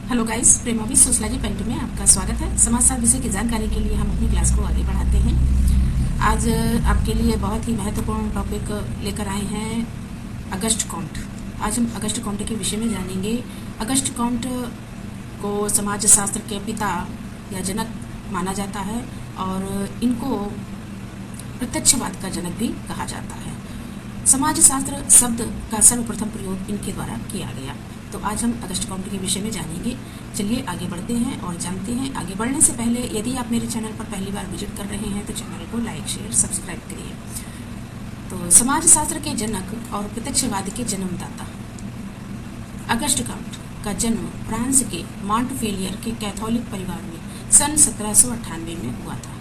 Hello guys, प्रेमावी sociology paint में आपका स्वागत है। समाजशास्त्र विषय की जानकारी के लिए हम अपनी क्लास को आगे बढ़ाते हैं। आज आपके लिए बहुत ही महत्वपूर्ण टॉपिक लेकर आए हैं, अगस्ट काउंट। आज हम अगस्ट काउंट के विषय में जानेंगे। अगस्ट काउंट को समाजशास्त्र के पिता या जनक माना जाता है और इनको प्रत्यक्षवाद का जनक भी कहा जाता है। समाजशास्त्र शब्द का सर्वप्रथम प्रयोग इनके द्वारा किया गया। तो आज हम अगस्ट काउंट के विषय में जानेंगे। चलिए आगे बढ़ते हैं और जानते हैं। आगे बढ़ने से पहले यदि आप मेरे चैनल पर पहली बार विजिट कर रहे हैं तो चैनल को लाइक, शेयर, सब्सक्राइब करिए। तो समाजशास्त्र के जनक और प्रत्यक्षवाद के जन्मदाता अगस्ट काउंट का जन्म फ्रांस के मॉन्टपेलियर के कैथोलिक परिवार में सन 1798 में हुआ था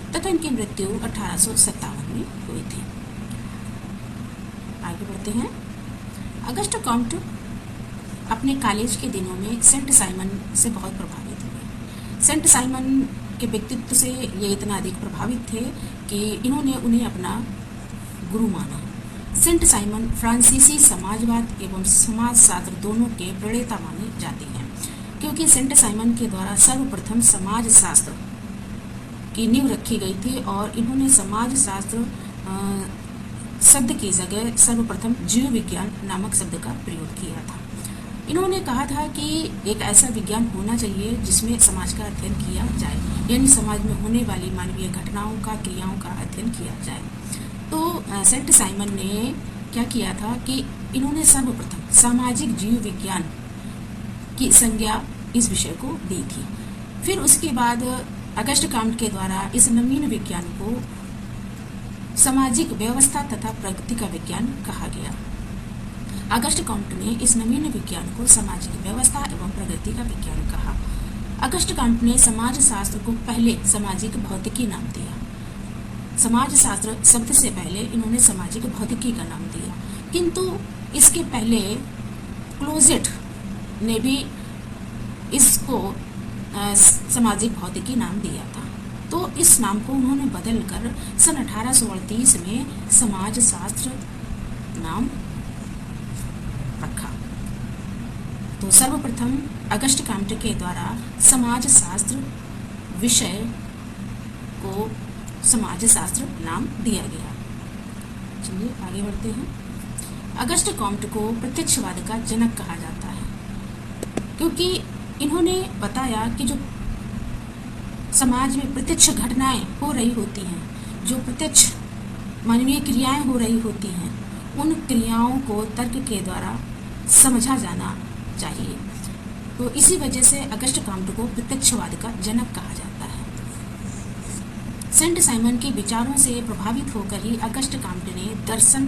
तथा इनकी मृत्यु 1857 में हुई थी। आगे बढ़ते हैं। अगस्ट काउंट अपने कॉलेज के दिनों में सेंट साइमन से बहुत प्रभावित हुए। सेंट साइमन के व्यक्तित्व से ये इतना अधिक प्रभावित थे कि इन्होंने उन्हें अपना गुरु माना। सेंट साइमन फ्रांसीसी समाजवाद एवं समाजशास्त्र दोनों के प्रणेता माने जाते हैं, क्योंकि सेंट साइमन के द्वारा सर्वप्रथम समाजशास्त्र की नींव रखी गई थी और इन्होंने समाजशास्त्र शब्द की जगह सर्वप्रथम जीव विज्ञान नामक शब्द का प्रयोग किया था। इन्होंने कहा था कि एक ऐसा विज्ञान होना चाहिए जिसमें समाज का अध्ययन किया जाए, यानी समाज में होने वाली मानवीय घटनाओं का, क्रियाओं का अध्ययन किया जाए। तो सेंट साइमन ने क्या किया था कि इन्होंने सर्वप्रथम सामाजिक जीव विज्ञान की संज्ञा इस विषय को दी थी। फिर उसके बाद अगस्ट काउंट के द्वारा इस नवीन विज्ञान को सामाजिक व्यवस्था तथा प्रगति का विज्ञान कहा गया। अगस्ट काउंट ने इस नवीन विज्ञान को सामाजिक व्यवस्था एवं प्रगति का विज्ञान कहा। अगस्ट काउंट ने समाजशास्त्र को पहले सामाजिक भौतिकी नाम दिया। समाजशास्त्र शब्द से पहले इन्होंने सामाजिक भौतिकी का नाम दिया, किंतु इसके पहले क्लोजेट ने भी इसको सामाजिक भौतिकी नाम दिया था। तो इस नाम को उन्होंने बदलकर सन 1838 में समाजशास्त्र नाम रखा। तो सर्वप्रथम अगस्ट काउंट के द्वारा समाजशास्त्र विषय को समाजशास्त्र नाम दिया गया। चलिए आगे बढ़ते हैं। अगस्ट काउंट को प्रत्यक्षवाद का जनक कहा जाता है, क्योंकि इन्होंने बताया कि जो समाज में प्रत्यक्ष घटनाएं हो रही होती हैं, जो प्रत्यक्ष मानवीय क्रियाएं हो रही होती हैं, उन क्रियाओं को तर्क के द्वारा समझा जाना चाहिए। तो इसी वजह से अगस्ट काउंट को प्रत्यक्षवाद का जनक कहा जाता है। सेंट साइमन के विचारों से प्रभावित होकर ही अगस्ट काउंट ने दर्शन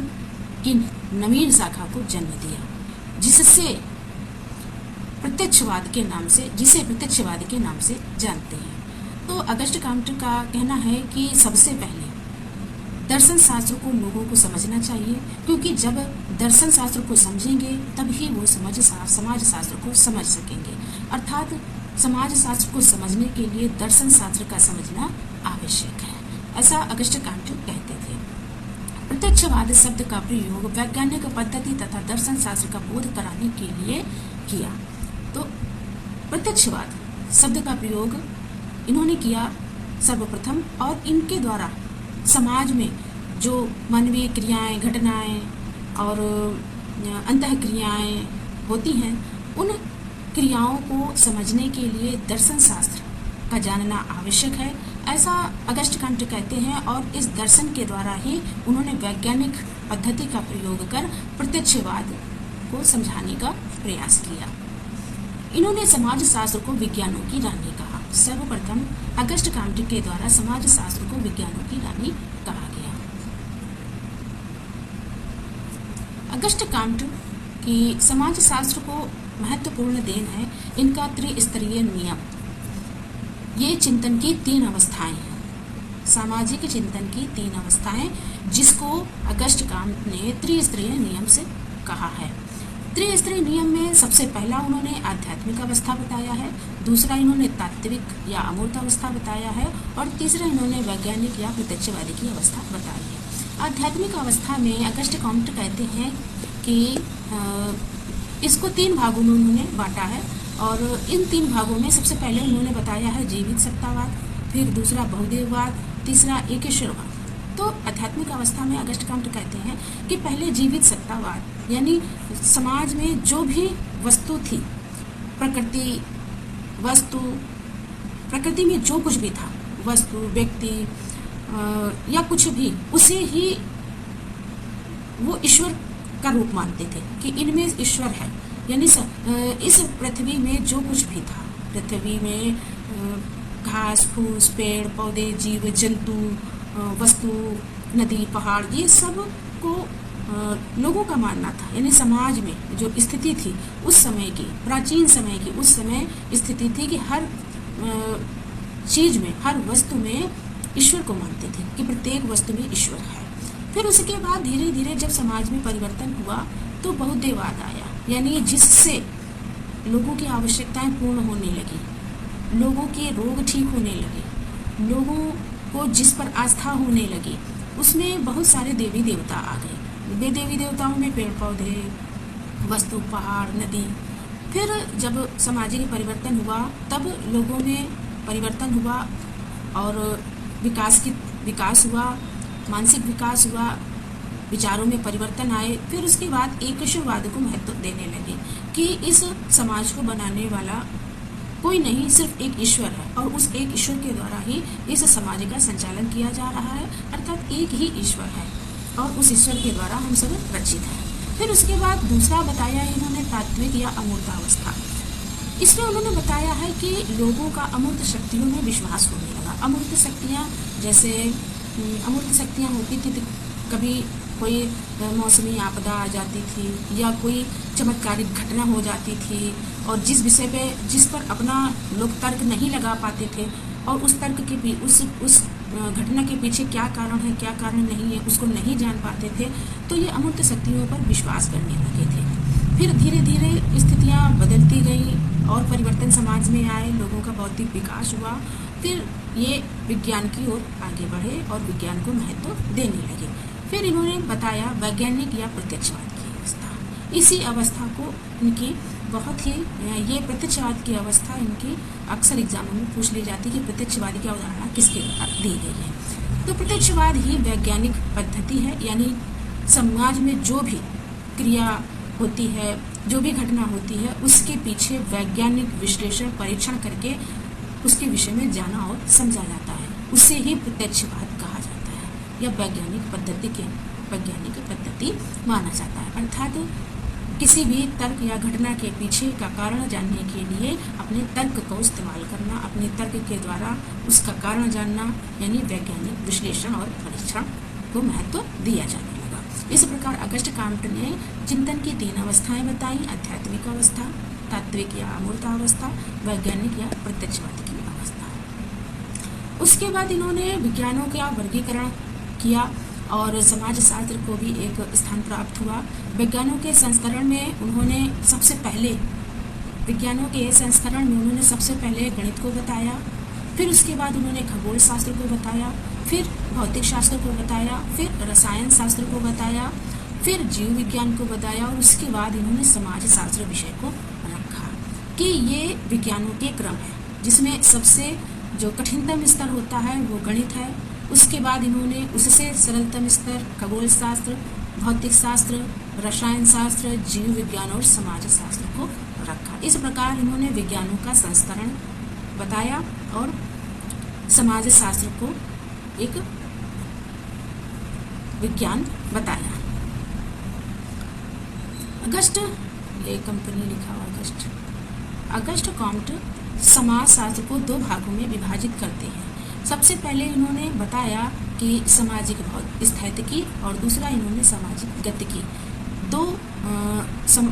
की नवीन शाखा को जन्म दिया, जिसे प्रत्यक्षवाद के नाम से जानते हैं। तो अगस्ट काउंट का कहना है कि सबसे पहले दर्शन शास्त्र को लोगों को समझना चाहिए, क्योंकि जब दर्शन शास्त्र को समझेंगे तभी वो समाज शास्त्र को समझ सकेंगे। अर्थात समाज शास्त्र को समझने के लिए दर्शन शास्त्र का समझना आवश्यक है, ऐसा अगस्ट काउंट कहते थे। प्रत्यक्षवाद शब्द का प्रयोग वैज्ञानिक पद्धति तथा दर्शन शास्त्र का बोध कराने के लिए किया। तो प्रत्यक्षवाद शब्द का प्रयोग इन्होंने किया सर्वप्रथम, और इनके द्वारा समाज में जो मानवीय क्रियाएं, घटनाएं और अंतःक्रियाएं होती हैं, उन क्रियाओं को समझने के लिए दर्शन शास्त्र का जानना आवश्यक है, ऐसा अगस्ट काउंट कहते हैं। और इस दर्शन के द्वारा ही उन्होंने वैज्ञानिक पद्धति का प्रयोग कर प्रत्यक्षवाद को समझाने का प्रयास किया। इन्होंने समाज शास्त्र को विज्ञानों की रानी कहा। सर्वप्रथम अगस्ट काउंट के द्वारा समाज शास्त्र को विज्ञानों की रानी कहा गया। अगस्ट काउंट की समाज शास्त्र को महत्वपूर्ण देन है इनका त्रिस्तरीय नियम। ये चिंतन की 3 अवस्थाएं हैं, सामाजिक चिंतन की 3 अवस्थाएं, जिसको अगस्ट काउंट ने त्रिस्तरीय नियम से कहा है। त्रिस्तरीय नियम में सबसे पहला उन्होंने आध्यात्मिक अवस्था बताया है, दूसरा इन्होंने तात्विक या अमूर्त अवस्था बताया है, और तीसरा इन्होंने वैज्ञानिक या प्रत्यक्षवादी की अवस्था बताई है। आध्यात्मिक अवस्था में अगस्ट काउंट कहते हैं कि इसको 3 भागों में उन्होंने बांटा है। और इन 3 भागों में सबसे पहले उन्होंने बताया है जीवित सत्तावाद, फिर दूसरा बहुदेववाद, तीसरा एकेश्वरवाद। तो आध्यात्मिक अवस्था में अगस्ट कॉम्टे कहते हैं कि पहले जीवित सत्तावाद यानी समाज में जो भी वस्तु थी, प्रकृति में जो कुछ भी था, वस्तु, व्यक्ति या कुछ भी, उसे ही वो ईश्वर का रूप मानते थे कि इनमें ईश्वर है। यानी इस पृथ्वी में जो कुछ भी था, पृथ्वी में घास फूस, पेड़ पौधे, जीव जंतु, वस्तु, नदी, पहाड़, ये सब को लोगों का मानना था। यानी समाज में जो स्थिति थी उस समय की, प्राचीन समय की उस समय स्थिति थी कि हर चीज में, हर वस्तु में ईश्वर को मानते थे कि प्रत्येक वस्तु में ईश्वर है। फिर उसके बाद धीरे धीरे जब समाज में परिवर्तन हुआ तो बहुदेववाद आया, यानी जिससे लोगों की आवश्यकताएं पूर्ण होने लगी, लोगों के रोग ठीक होने लगे, लोगों को जिस पर आस्था होने लगी उसमें बहुत सारे देवी देवता आ गए। वे देवी देवताओं में पेड़ पौधे, वस्तु, पहाड़, नदी। फिर जब सामाजिक परिवर्तन हुआ तब लोगों में परिवर्तन हुआ और विकास हुआ, मानसिक विकास हुआ, विचारों में परिवर्तन आए। फिर उसके बाद एकेश्वरवाद को महत्व देने लगे कि इस समाज को बनाने वाला कोई नहीं, सिर्फ एक ईश्वर है और उस एक ईश्वर के द्वारा ही इस समाज का संचालन किया जा रहा है, अर्थात एक ही ईश्वर है और उस ईश्वर के द्वारा हम सब रचित हैं। फिर उसके बाद दूसरा बताया इन्होंने तात्विक या अमूर्तावस्था। इसमें उन्होंने बताया है कि लोगों का अमूर्त शक्तियों में विश्वास होने लगा। अमूर्त शक्तियाँ, जैसे अमूर्त शक्तियाँ होती थी, कभी कोई मौसमी आपदा आ जाती थी या कोई चमत्कारिक घटना हो जाती थी और जिस विषय पे, जिस पर अपना लोग तर्क नहीं लगा पाते थे और उस तर्क के उस घटना के पीछे क्या कारण है, क्या कारण नहीं है, उसको नहीं जान पाते थे, तो ये अमूर्त शक्तियों पर विश्वास करने लगे थे। फिर धीरे धीरे स्थितियाँ बदलती गई और परिवर्तन समाज में आए, लोगों का बौद्धिक विकास हुआ। फिर ये विज्ञान की ओर आगे बढ़े और विज्ञान को महत्व देने लगे। फिर इन्होंने बताया वैज्ञानिक या प्रत्यक्षवाद की अवस्था। इसी अवस्था को इनकी बहुत ही, ये प्रत्यक्षवाद की अवस्था इनकी अक्सर एग्जामों में पूछ ली जाती है कि प्रत्यक्षवादी की अवधारणा किसके द्वारा दी गई है। तो प्रत्यक्षवाद ही वैज्ञानिक पद्धति है, यानी समाज में जो भी क्रिया होती है, जो भी घटना होती है, उसके पीछे वैज्ञानिक विश्लेषण, परीक्षण करके उसके विषय में जाना और समझा जाता है, उसे ही प्रत्यक्षवाद कहा जाता है या वैज्ञानिक पद्धति माना जाता है। अर्थात किसी भी तर्क या घटना के पीछे का कारण जानने के लिए अपने तर्क को इस्तेमाल करना, अपने तर्क के द्वारा उसका कारण जानना, यानी वैज्ञानिक विश्लेषण और परीक्षण को महत्व दिया जाने लगा। इस प्रकार अगस्ट कॉम्टे ने चिंतन की 3 अवस्थाएं बताई: आध्यात्मिक अवस्था, तात्विक या अमूर्त अवस्था, वैज्ञानिक या प्रत्यक्षवाद की अवस्था। उसके बाद इन्होंने विज्ञानों का वर्गीकरण किया और समाज शास्त्र को भी एक स्थान प्राप्त हुआ। विज्ञानों के संस्करण में उन्होंने सबसे पहले गणित को बताया, फिर उसके बाद उन्होंने खगोल शास्त्र को बताया, फिर भौतिक शास्त्र को बताया, फिर रसायन शास्त्र को बताया, फिर जीव विज्ञान को बताया और उसके बाद इन्होंने समाज शास्त्र विषय को रखा कि ये विज्ञानों के क्रम है, जिसमें सबसे जो कठिनतम स्तर होता है वो गणित है। उसके बाद इन्होंने उससे सरलतम स्तर खगोल शास्त्र, भौतिक शास्त्र, रसायन शास्त्र, जीव विज्ञान और समाज शास्त्र को रखा। इस प्रकार इन्होंने विज्ञानों का संस्करण बताया और समाज शास्त्र को एक विज्ञान बताया। अगस्ट, ये कंपनी लिखा हुआ अगस्ट कॉम्टे समाज शास्त्र को 2 भागों में विभाजित करते हैं। सबसे पहले इन्होंने बताया कि सामाजिक स्थितिकी और दूसरा इन्होंने सामाजिक गतिकी। 2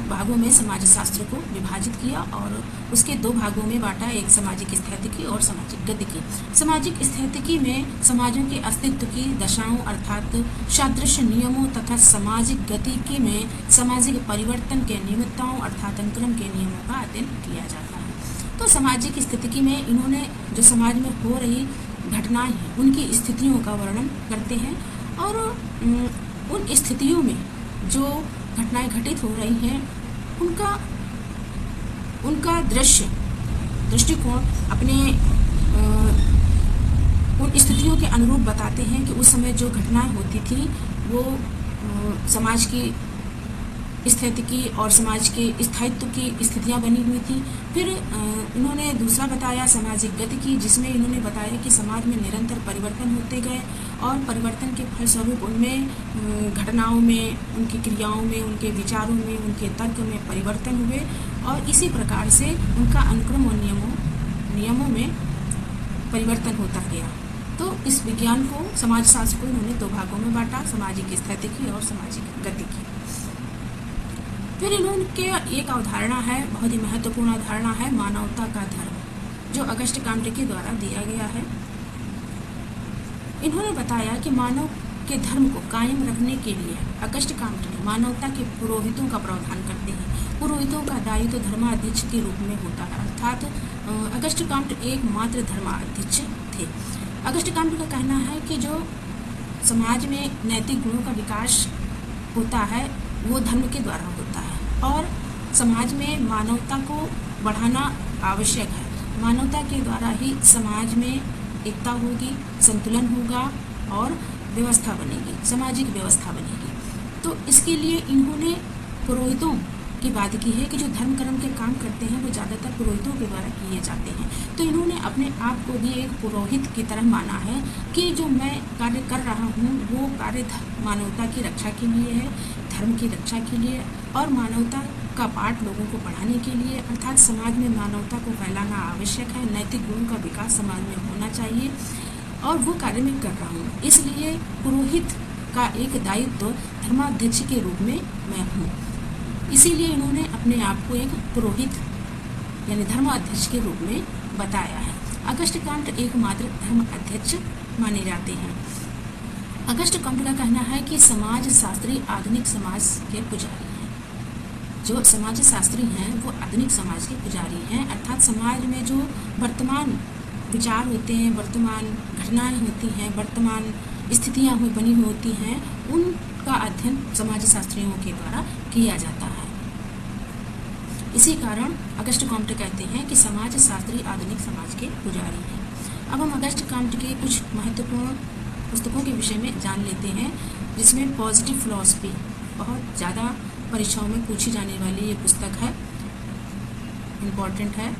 भागों में समाज शास्त्र को विभाजित किया और उसके 2 भागों में बांटा, एक सामाजिक स्थितिकी और सामाजिक गतिकी। सामाजिक स्थितिकी में समाजों के अस्तित्व की दशाओं अर्थात सादृश्य नियमों तथा सामाजिक गतिकी में सामाजिक परिवर्तन के निमित्ताओं अर्थात अनुक्रम के नियमों का अध्ययन किया जाता है। तो सामाजिक स्थितिकी में इन्होंने जो समाज में हो रही घटनाएं हैं उनकी स्थितियों का वर्णन करते हैं और उन स्थितियों में जो घटनाएं घटित हो रही हैं उनका उनका दृष्टिकोण अपने उन स्थितियों के अनुरूप बताते हैं कि उस समय जो घटनाएं होती थी वो समाज की स्थिति की और समाज के स्थायित्व की स्थितियां बनी हुई थी। फिर इन्होंने दूसरा बताया सामाजिक गति की, जिसमें इन्होंने बताया कि समाज में निरंतर परिवर्तन होते गए और परिवर्तन के फलस्वरूप उनमें घटनाओं में, उनकी क्रियाओं में, उनके विचारों में, उनके तर्क में परिवर्तन हुए और इसी प्रकार से उनका अनुक्रम और नियमों में परिवर्तन होता गया। तो इस विज्ञान को, समाजशास्त्र को इन्होंने दो भागों में बांटा, सामाजिक स्थिति की और सामाजिक गति की। फिर इन्होंने एक अवधारणा है, बहुत ही महत्वपूर्ण अवधारणा है, मानवता का धर्म, जो अगस्ट काम्टे के द्वारा दिया गया है। इन्होंने बताया कि मानव के धर्म को कायम रखने के लिए अगस्ट काम्टे मानवता के पुरोहितों का प्रावधान करते हैं। पुरोहितों का दायित्व धर्माध्यक्ष के रूप में होता है, अर्थात अगस्ट काम्टे एकमात्र धर्माध्यक्ष थे। अगस्ट काम्टे का कहना है कि जो समाज में नैतिक गुणों का विकास होता है वो धर्म के द्वारा होता है और समाज में मानवता को बढ़ाना आवश्यक है। मानवता के द्वारा ही समाज में एकता होगी, संतुलन होगा और व्यवस्था बनेगी, सामाजिक व्यवस्था बनेगी। तो इसके लिए इन्होंने पुरोहितों की बात की है कि जो धर्म कर्म के काम करते हैं वो ज़्यादातर पुरोहितों के द्वारा किए जाते हैं। तो इन्होंने अपने आप को भी एक पुरोहित की तरह माना है कि जो मैं कार्य कर रहा हूँ वो कार्य मानवता की रक्षा के लिए है, धर्म की रक्षा के लिए और मानवता का पाठ लोगों को पढ़ाने के लिए, अर्थात समाज में मानवता को फैलाना आवश्यक है, नैतिक गुणों का विकास समाज में होना चाहिए और वो कार्य मैं कर रहा हूँ। इसलिए पुरोहित का एक दायित्व धर्माध्यक्ष के रूप में मैं हूँ। इसीलिए इन्होंने अपने आप को एक पुरोहित यानी धर्माध्यक्ष के रूप में बताया है। अगस्ट काम्टे एकमात्र धर्माध्यक्ष माने जाते हैं। अगस्ट काम्टे का कहना है कि समाज शास्त्री आधुनिक समाज के पुजारी हैं। जो समाज शास्त्री हैं वो आधुनिक समाज के पुजारी हैं, अर्थात समाज में जो वर्तमान विचार होते हैं, वर्तमान घटनाएं होती हैं, वर्तमान स्थितियां बनी होती हैं, उनका अध्ययन समाज शास्त्रियों के द्वारा किया जाता है। इसी कारण अगस्ट काम्टे कहते हैं कि समाज शास्त्री आधुनिक समाज के पुजारी हैं। अब हम अगस्ट काम्टे के कुछ महत्वपूर्ण पुस्तकों के विषय में जान लेते हैं, जिसमें पॉजिटिव फिलॉसफी बहुत ज़्यादा परीक्षाओं में पूछी जाने वाली ये पुस्तक है, इम्पॉर्टेंट है,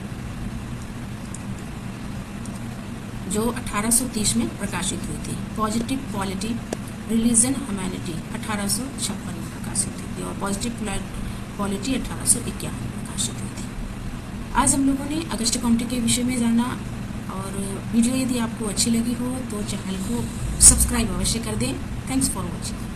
जो 1830 में प्रकाशित हुई थी। पॉजिटिव पॉलिटी रिलीजन ह्यूमैनिटी 1856 में प्रकाशित हुई थी और पॉजिटिव पॉलिटी 1851 में प्रकाशित हुई थी। आज हम लोगों ने अगस्ट काम्टे के विषय में जाना और वीडियो यदि आपको अच्छी लगी हो तो चैनल को सब्सक्राइब अवश्य कर दें। Thanks for watching.